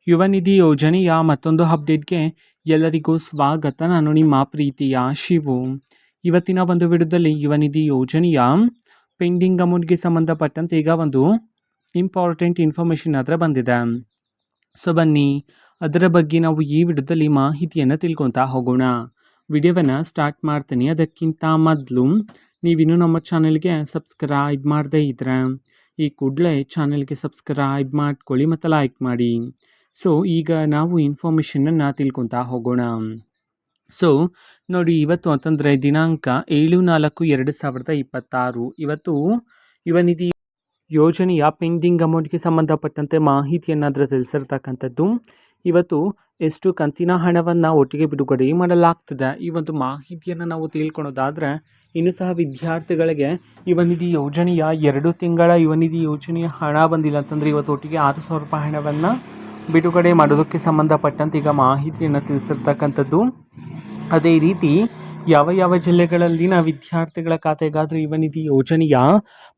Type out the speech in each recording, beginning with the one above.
ಯುವ ನಿಧಿ ಯೋಜನೆಯ ಮತ್ತೊಂದು ಅಪ್ಡೇಟ್ಗೆ ಎಲ್ಲರಿಗೂ ಸ್ವಾಗತ. ನಾನು ನಿಮ್ಮ ಪ್ರೀತಿಯ ಶಿವು. ಇವತ್ತಿನ ಒಂದು ವಿಡಿಯೋದಲ್ಲಿ ಯುವ ನಿಧಿ ಯೋಜನೆಯ ಪೆಂಡಿಂಗ್ ಅಮೌಂಟ್ಗೆ ಸಂಬಂಧಪಟ್ಟಂತೆ ಈಗ ಒಂದು ಇಂಪಾರ್ಟೆಂಟ್ ಇನ್ಫಾರ್ಮೇಷನ್ ಹತ್ರ ಬಂದಿದೆ. ಸೊ ಬನ್ನಿ ಅದರ ಬಗ್ಗೆ ನಾವು ಈ ವಿಡಿಯೋದಲ್ಲಿ ಮಾಹಿತಿಯನ್ನು ತಿಳ್ಕೊತಾ ಹೋಗೋಣ. ವಿಡಿಯೋವನ್ನು ಸ್ಟಾರ್ಟ್ ಮಾಡ್ತೀನಿ. ಅದಕ್ಕಿಂತ ಮೊದಲು ನೀವಿನ್ನೂ ನಮ್ಮ ಚಾನೆಲ್ಗೆ ಸಬ್ಸ್ಕ್ರೈಬ್ ಮಾಡದೇ ಇದ್ರೆ ಈ ಕೂಡಲೇ ಚಾನೆಲ್ಗೆ ಸಬ್ಸ್ಕ್ರೈಬ್ ಮಾಡ್ಕೊಳ್ಳಿ ಮತ್ತು ಲೈಕ್ ಮಾಡಿ. ಸೊ ಈಗ ನಾವು ಇನ್ಫಾರ್ಮೇಷನನ್ನು ತಿಳ್ಕೊತಾ ಹೋಗೋಣ. ಸೊ ನೋಡಿ, ಇವತ್ತು ಅಂತಂದರೆ ದಿನಾಂಕ 7/4/2026 ಇವತ್ತು ಯುವ ನಿಧಿ ಯೋಜನೆಯ ಪೆಂಡಿಂಗ್ ಅಮೌಂಟ್ಗೆ ಸಂಬಂಧಪಟ್ಟಂತೆ ಮಾಹಿತಿಯನ್ನು ಅದರ ತಿಳಿಸಿರ್ತಕ್ಕಂಥದ್ದು. ಇವತ್ತು ಎಷ್ಟು ಕಂತಿನ ಹಣವನ್ನು ಒಟ್ಟಿಗೆ ಬಿಡುಗಡೆ ಮಾಡಲಾಗ್ತದೆ ಈ ಒಂದು ಮಾಹಿತಿಯನ್ನು ನಾವು ತಿಳ್ಕೊಳೋದಾದರೆ, ಇನ್ನೂ ಸಹ ವಿದ್ಯಾರ್ಥಿಗಳಿಗೆ ಯುವ ನಿಧಿ ಯೋಜನೆಯ 2 ತಿಂಗಳ ಯುವ ನಿಧಿ ಯೋಜನೆಯ ಹಣ ಬಂದಿಲ್ಲ ಅಂತಂದರೆ ಇವತ್ತು ಒಟ್ಟಿಗೆ 6,000 ರೂಪಾಯಿ ಹಣವನ್ನು ಬಿಡುಗಡೆ ಮಾಡೋದಕ್ಕೆ ಸಂಬಂಧಪಟ್ಟಂತೆ ಈಗ ಮಾಹಿತಿಯನ್ನು ತಿಳಿಸಿರ್ತಕ್ಕಂಥದ್ದು. ಅದೇ ರೀತಿ ಯಾವ ಜಿಲ್ಲೆಗಳಲ್ಲಿನ ವಿದ್ಯಾರ್ಥಿಗಳ ಖಾತೆಗಾದರೂ ಯುವ ನಿಧಿ ಯೋಜನೆಯ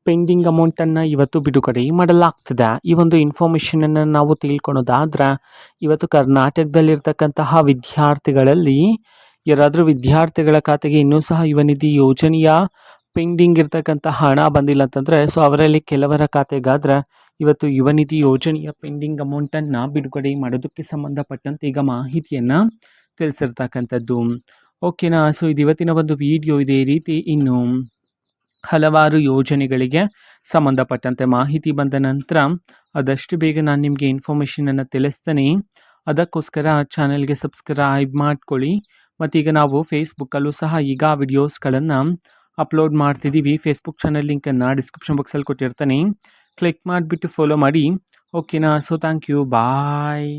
ಪೆಂಡಿಂಗ್ ಅಮೌಂಟನ್ನು ಇವತ್ತು ಬಿಡುಗಡೆ ಮಾಡಲಾಗ್ತದೆ. ಈ ಒಂದು ಇನ್ಫಾರ್ಮೇಷನನ್ನು ನಾವು ತಿಳ್ಕೊಳೋದಾದ್ರೆ, ಇವತ್ತು ಕರ್ನಾಟಕದಲ್ಲಿರ್ತಕ್ಕಂತಹ ವಿದ್ಯಾರ್ಥಿಗಳಲ್ಲಿ ಯಾರಾದರೂ ವಿದ್ಯಾರ್ಥಿಗಳ ಖಾತೆಗೆ ಇನ್ನೂ ಸಹ ಯುವ ನಿಧಿ ಯೋಜನೆಯ ಪೆಂಡಿಂಗ್ ಇರ್ತಕ್ಕಂಥ ಹಣ ಬಂದಿಲ್ಲ ಅಂತಂದರೆ, ಸೊ ಅವರಲ್ಲಿ ಕೆಲವರ ಖಾತೆಗಾದ್ರೆ ಇವತ್ತು ಯುವ ನಿಧಿ ಯೋಜನೆಯ ಪೆಂಡಿಂಗ್ ಅಮೌಂಟನ್ನು ಬಿಡುಗಡೆ ಮಾಡೋದಕ್ಕೆ ಸಂಬಂಧಪಟ್ಟಂತೆ ಈಗ ಮಾಹಿತಿಯನ್ನು ತಿಳಿಸಿರ್ತಕ್ಕಂಥದ್ದು. ಓಕೆನಾ. ಸೊ ಇದು ಇವತ್ತಿನ ಒಂದು ವಿಡಿಯೋ. ಇದೇ ರೀತಿ ಇನ್ನು ಹಲವಾರು ಯೋಜನೆಗಳಿಗೆ ಸಂಬಂಧಪಟ್ಟಂತೆ ಮಾಹಿತಿ ಬಂದ ನಂತರ ಆದಷ್ಟು ಬೇಗ ನಾನು ನಿಮಗೆ ಇನ್ಫಾರ್ಮೇಷನನ್ನು ತಿಳಿಸ್ತೇನೆ. ಅದಕ್ಕೋಸ್ಕರ ಚಾನೆಲ್ಗೆ ಸಬ್ಸ್ಕ್ರೈಬ್ ಮಾಡ್ಕೊಳ್ಳಿ. ಮತ್ತೀಗ ನಾವು ಫೇಸ್ಬುಕ್ಕಲ್ಲೂ ಸಹ ಈಗ ವಿಡಿಯೋಸ್ಗಳನ್ನು ಅಪ್ಲೋಡ್ ಮಾಡ್ತಿದ್ದೀವಿ. ಫೇಸ್ಬುಕ್ ಚಾನಲ್ ಲಿಂಕನ್ನು ಡಿಸ್ಕ್ರಿಪ್ಷನ್ ಬಾಕ್ಸಲ್ಲಿ ಕೊಟ್ಟಿರ್ತಾನೆ, ಕ್ಲಿಕ್ ಮಾಡಿಬಿಟ್ಟು ಫಾಲೋ ಮಾಡಿ. ಓಕೆನಾ. So thank you, bye.